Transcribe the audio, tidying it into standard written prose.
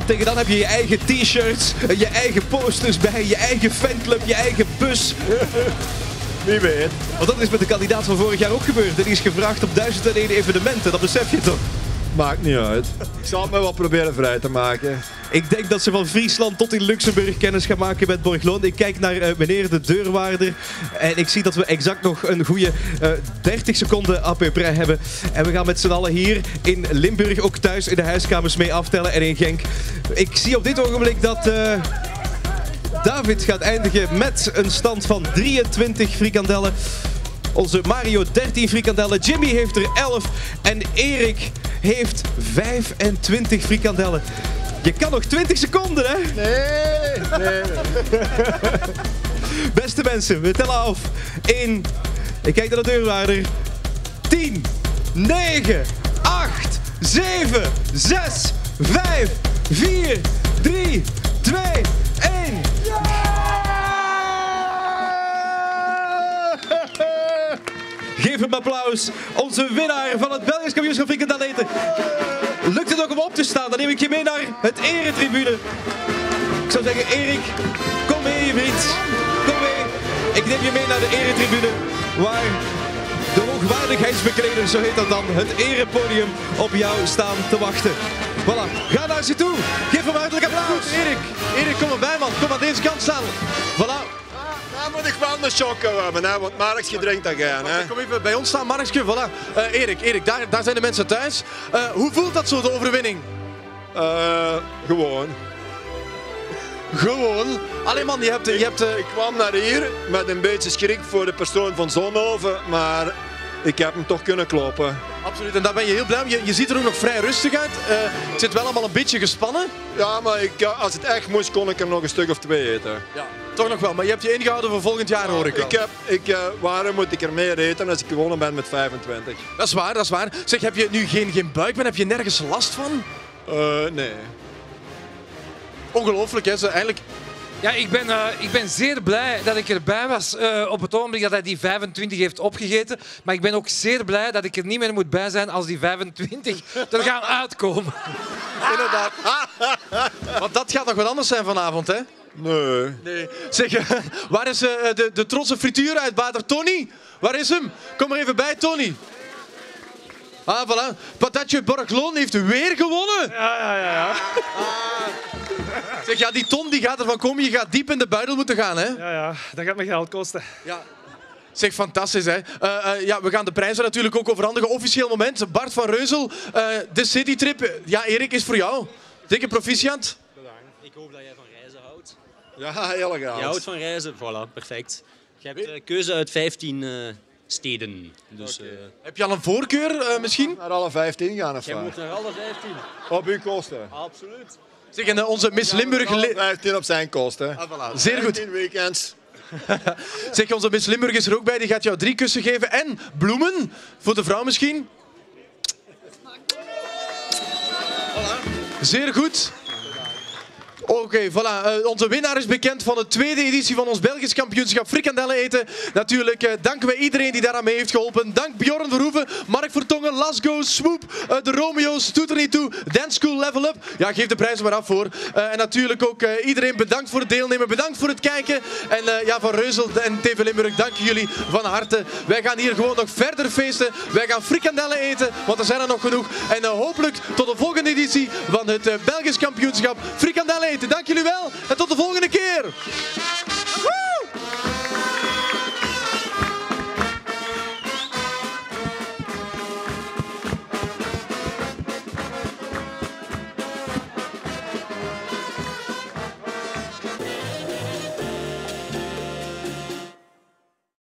Tegen dan heb je je eigen t-shirts, je eigen posters bij, je eigen fanclub, je eigen bus. Wie weet. Want dat is met de kandidaat van vorig jaar ook gebeurd. Die is gevraagd op 1001 evenementen, dat besef je toch? Maakt niet uit. Ik zal het me wel proberen vrij te maken. Ik denk dat ze van Friesland tot in Luxemburg kennis gaan maken met Borgloon. Ik kijk naar meneer de deurwaarder en ik zie dat we exact nog een goede 30 seconden à peu près hebben. En we gaan met z'n allen hier in Limburg ook thuis in de huiskamers mee aftellen en in Genk. Ik zie op dit ogenblik dat David gaat eindigen met een stand van 23 frikandellen. Onze Mario 13 frikandellen, Jimmy heeft er 11 en Erik heeft 25 frikandellen. Je kan nog 20 seconden, hè? Nee. Beste mensen, we tellen af in... Ik kijk naar de deurwaarder. 10, 9, 8, 7, 6, 5, 4, 3, 2, 1... Geef hem applaus. Onze winnaar van het Belgisch kampioenschap frikandel eten. Lukt het ook om op te staan? Dan neem ik je mee naar het eretribune. Ik zou zeggen, Erik, kom mee, je vriend. Kom mee. Ik neem je mee naar de eretribune, waar de hoogwaardigheidsbekleders, zo heet dat dan, het erepodium op jou staan te wachten. Voilà, ga naar ze toe. Geef hem een hartelijk applaus. Erik, kom erbij, man. Kom aan deze kant staan. Voilà. Dan moet ik wel een choco hebben, hè, want Markje drinkt dat gaan. Hè. Kom even bij ons staan, Markje. Voilà. Erik, daar zijn de mensen thuis. Hoe voelt dat zo, de overwinning? Gewoon. Gewoon. Allee man, je hebt... Ik kwam naar hier met een beetje schrik voor de persoon van Zonhoven, maar ik heb hem toch kunnen kloppen. Absoluut, en daar ben je heel blij mee. Je ziet er ook nog vrij rustig uit. Het zit wel allemaal een beetje gespannen. Ja, maar als het echt moest, kon ik er nog een stuk of 2 eten. Ja, toch nog wel, maar je hebt je ingehouden voor volgend jaar, hoor ik wel. Waarom moet ik er meer eten als ik gewonnen ben met 25? Dat is waar, dat is waar. Zeg, heb je nu geen buikpijn? Heb je nergens last van? Nee. Ongelooflijk, hè? Eigenlijk... Ja, ik ben zeer blij dat ik erbij was op het ogenblik dat hij die 25 heeft opgegeten. Maar ik ben ook zeer blij dat ik er niet meer moet bij zijn als die 25 er gaan uitkomen. Inderdaad. Want dat gaat nog wat anders zijn vanavond, hè? Nee. Zeg, waar is de trotse frituur uit Bader Tony? Waar is hem? Kom er even bij, Tony. Ah, voilà. Patatje Borgloon heeft weer gewonnen. Ja. Zeg, ja, die Ton die gaat ervan komen. Je gaat diep in de buidel moeten gaan, hè? Ja, dat gaat me geld kosten. Ja. Zeg, fantastisch, hè? Ja, we gaan de prijzen natuurlijk ook overhandigen. Officieel moment. Bart van Reuzel, de citytrip. Ja, Erik, is voor jou. Dikke proficiat. Bedankt. Ik hoop dat jij van reizen houdt. Ja, heel graag. Je houdt van reizen? Voilà, perfect. Je hebt keuze uit 15 steden. Dus, Heb je al een voorkeur misschien? Naar alle 15 gaan of jij wat? moet naar alle 15. Op uw kosten. Absoluut. Zeg, en onze Miss Limburg... Alle 15 op zijn kosten. Ah, voilà. Zeer goed. 15 weekends. Zeg, onze Miss Limburg is er ook bij. Die gaat jou 3 kussen geven. En bloemen. Voor de vrouw misschien. Voilà. Zeer goed. Oké, voilà. Onze winnaar is bekend van de tweede editie van ons Belgisch kampioenschap frikandellen eten. Natuurlijk danken wij iedereen die daaraan mee heeft geholpen. Dank Bjorn Verhoeven, Mark Vertongen, Lasgo, Swoop, de Romeo's, Doet er niet toe, Dance School Level Up. Ja, geef de prijzen maar af hoor. En natuurlijk ook iedereen bedankt voor het deelnemen, bedankt voor het kijken. En ja, Van Reuzel en TV Limburg, dank jullie van harte. Wij gaan hier gewoon nog verder feesten. Wij gaan frikandellen eten, want er zijn er nog genoeg. En hopelijk tot de volgende editie van het Belgisch kampioenschap frikandellen eten. Dank jullie wel en tot de volgende keer.